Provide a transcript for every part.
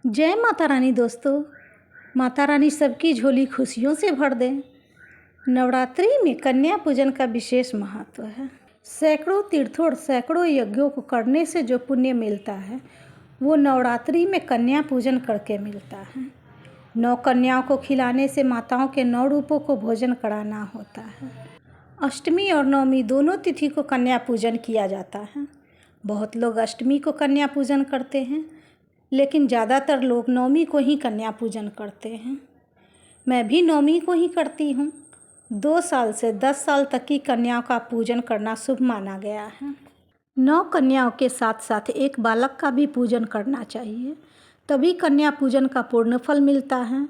जय माता रानी दोस्तों। माता रानी सबकी झोली खुशियों से भर दें। नवरात्रि में कन्या पूजन का विशेष महत्व है। सैकड़ों तीर्थों और सैकड़ों यज्ञों को करने से जो पुण्य मिलता है वो नवरात्रि में कन्या पूजन करके मिलता है। 9 कन्याओं को खिलाने से माताओं के 9 रूपों को भोजन कराना होता है। अष्टमी और नवमी दोनों तिथि को कन्या पूजन किया जाता है। बहुत लोग अष्टमी को कन्या पूजन करते हैं, लेकिन ज़्यादातर लोग नवमी को ही कन्या पूजन करते हैं। मैं भी नवमी को ही करती हूँ। 2 साल से 10 साल तक की कन्याओं का पूजन करना शुभ माना गया है। 9 कन्याओं के साथ साथ एक बालक का भी पूजन करना चाहिए, तभी कन्या पूजन का पूर्ण फल मिलता है।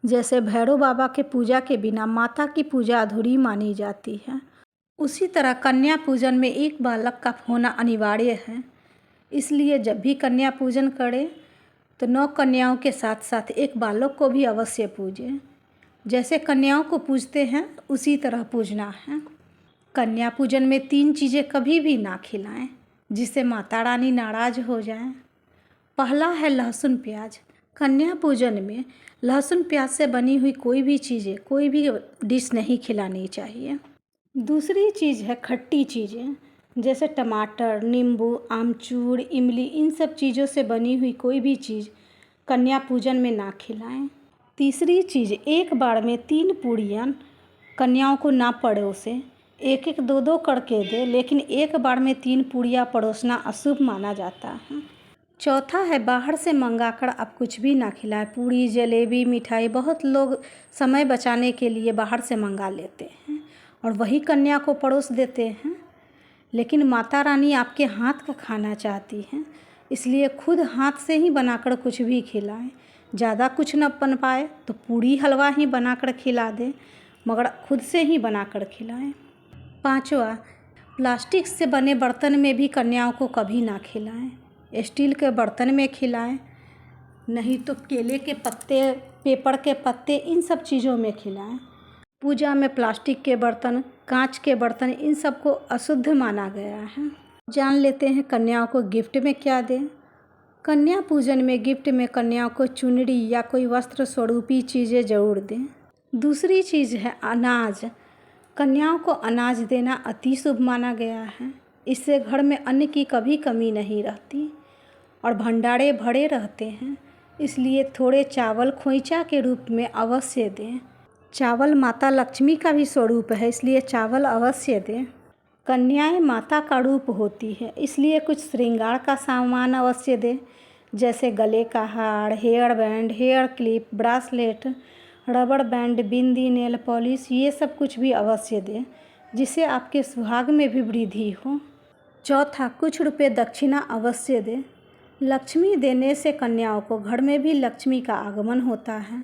जैसे भैरव बाबा के पूजा के बिना माता की पूजा अधूरी मानी जाती है, उसी तरह कन्या पूजन में एक बालक का होना अनिवार्य है। इसलिए जब भी कन्या पूजन करें तो 9 कन्याओं के साथ साथ एक बालक को भी अवश्य पूजें। जैसे कन्याओं को पूजते हैं उसी तरह पूजना है। कन्या पूजन में 3 चीज़ें कभी भी ना खिलाएं जिससे माता रानी नाराज़ हो जाएं। पहला है लहसुन प्याज। कन्या पूजन में लहसुन प्याज से बनी हुई कोई भी चीज़ें, कोई भी डिश नहीं खिलानी चाहिए। दूसरी चीज़ है खट्टी चीज़ें, जैसे टमाटर, नींबू, आमचूर, इमली, इन सब चीज़ों से बनी हुई कोई भी चीज़ कन्या पूजन में ना खिलाएं। तीसरी चीज़, एक बार में 3 पूड़ियाँ कन्याओं को ना परोसें। 1-1, 2-2 करके दे, लेकिन एक बार में 3 पूड़ियाँ परोसना अशुभ माना जाता है। चौथा है बाहर से मंगाकर आप कुछ भी ना खिलाएं। पूड़ी, जलेबी, मिठाई बहुत लोग समय बचाने के लिए बाहर से मंगा लेते हैं और वही कन्या को परोस देते हैं, लेकिन माता रानी आपके हाथ का खाना चाहती हैं, इसलिए खुद हाथ से ही बनाकर कुछ भी खिलाएं। ज़्यादा कुछ न बन पाए तो पूड़ी हलवा ही बनाकर खिला दें, मगर खुद से ही बनाकर खिलाएं। पांचवा, प्लास्टिक से बने बर्तन में भी कन्याओं को कभी ना खिलाएं। स्टील के बर्तन में खिलाएं, नहीं तो केले के पत्ते, पेपर के पत्ते, इन सब चीज़ों में खिलाएं। पूजा में प्लास्टिक के बर्तन, कांच के बर्तन, इन सब को अशुद्ध माना गया है। जान लेते हैं कन्याओं को गिफ्ट में क्या दें। कन्या पूजन में गिफ्ट में कन्याओं को चुनरी या कोई वस्त्र स्वरूपी चीज़ें ज़रूर दें। दूसरी चीज़ है अनाज। कन्याओं को अनाज देना अति शुभ माना गया है। इससे घर में अन्न की कभी कमी नहीं रहती और भंडारे भरे रहते हैं। इसलिए थोड़े चावल खोइचा के रूप में अवश्य दें। चावल माता लक्ष्मी का भी स्वरूप है, इसलिए चावल अवश्य दें। कन्याएं माता का रूप होती है, इसलिए कुछ श्रृंगार का सामान अवश्य दें, जैसे गले का हार, hair band, hair clip, bracelet, rubber band, bindi, nail polish, ये सब कुछ भी अवश्य दें, जिससे आपके सुहाग में भी वृद्धि हो। चौथा, कुछ रुपए दक्षिणा अवश्य दें। लक्ष्मी देने से कन्याओं को घर में भी लक्ष्मी का आगमन होता है।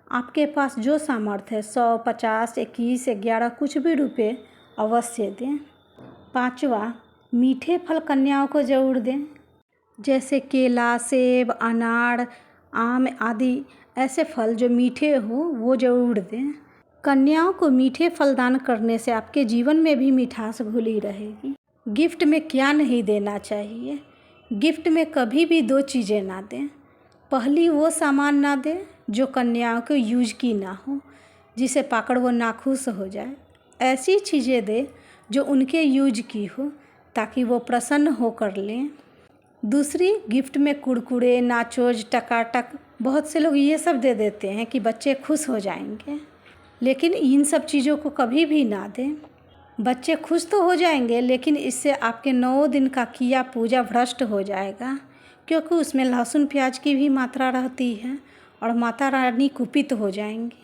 आपके पास जो सामर्थ्य है, 100, 50, 21, 11, कुछ भी रुपए अवश्य दें। पांचवा, मीठे फल कन्याओं को ज़रूर दें, जैसे केला, सेब, अनार, आम आदि ऐसे फल जो मीठे हो वो ज़रूर दें। कन्याओं को मीठे फल दान करने से आपके जीवन में भी मिठास घुली रहेगी। गिफ्ट में क्या नहीं देना चाहिए। गिफ्ट में कभी भी 2 चीज़ें ना दें। पहली, वो सामान ना दें जो कन्याओं को यूज की ना हो, जिसे पाकर वो नाखुश हो जाए। ऐसी चीज़ें दें जो उनके यूज की हो, ताकि वो प्रसन्न होकर लें। दूसरी, गिफ्ट में कुरकुरे, नाचोज, टकाटक, बहुत से लोग ये सब दे देते हैं कि बच्चे खुश हो जाएंगे, लेकिन इन सब चीज़ों को कभी भी ना दें। बच्चे खुश तो हो जाएंगे, लेकिन इससे आपके 9 दिन का किया पूजा भ्रष्ट हो जाएगा, क्योंकि उसमें लहसुन प्याज की भी मात्रा रहती है और माता रानी कुपित हो जाएंगी।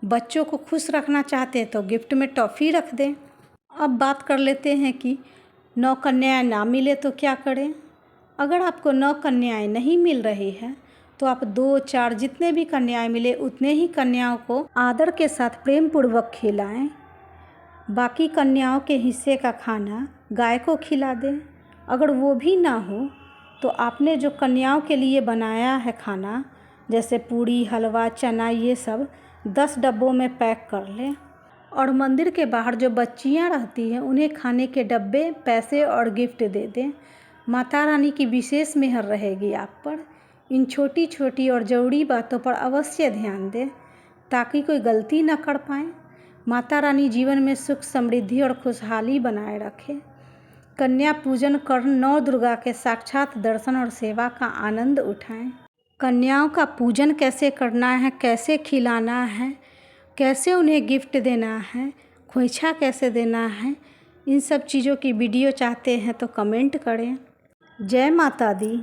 बच्चों को खुश रखना चाहते हैं तो गिफ्ट में टॉफ़ी रख दें। अब बात कर लेते हैं कि 9 कन्याएं ना मिले तो क्या करें। अगर आपको 9 कन्याएं नहीं मिल रही है तो आप 2, 4 जितने भी कन्याएं मिले उतने ही कन्याओं को आदर के साथ प्रेम पूर्वक खिलाएं। बाकी कन्याओं के हिस्से का खाना गाय को खिला दें। अगर वो भी ना हो तो आपने जो कन्याओं के लिए बनाया है खाना, जैसे पूड़ी, हलवा, चना, ये सब 10 डब्बों में पैक कर लें और मंदिर के बाहर जो बच्चियां रहती हैं उन्हें खाने के डब्बे, पैसे और गिफ्ट दे दें। माता रानी की विशेष मेहर रहेगी आप पर, इन छोटी छोटी और ज़रूरी बातों पर अवश्य ध्यान दें ताकि कोई गलती न कर पाए। माता रानी जीवन में सुख, समृद्धि और खुशहाली बनाए रखे। कन्या पूजन कर नौ दुर्गा के साक्षात दर्शन और सेवा का आनंद उठाएं। कन्याओं का पूजन कैसे करना है, कैसे खिलाना है, कैसे उन्हें गिफ्ट देना है, खोइछा कैसे देना है, इन सब चीज़ों की वीडियो चाहते हैं तो कमेंट करें। जय माता दी।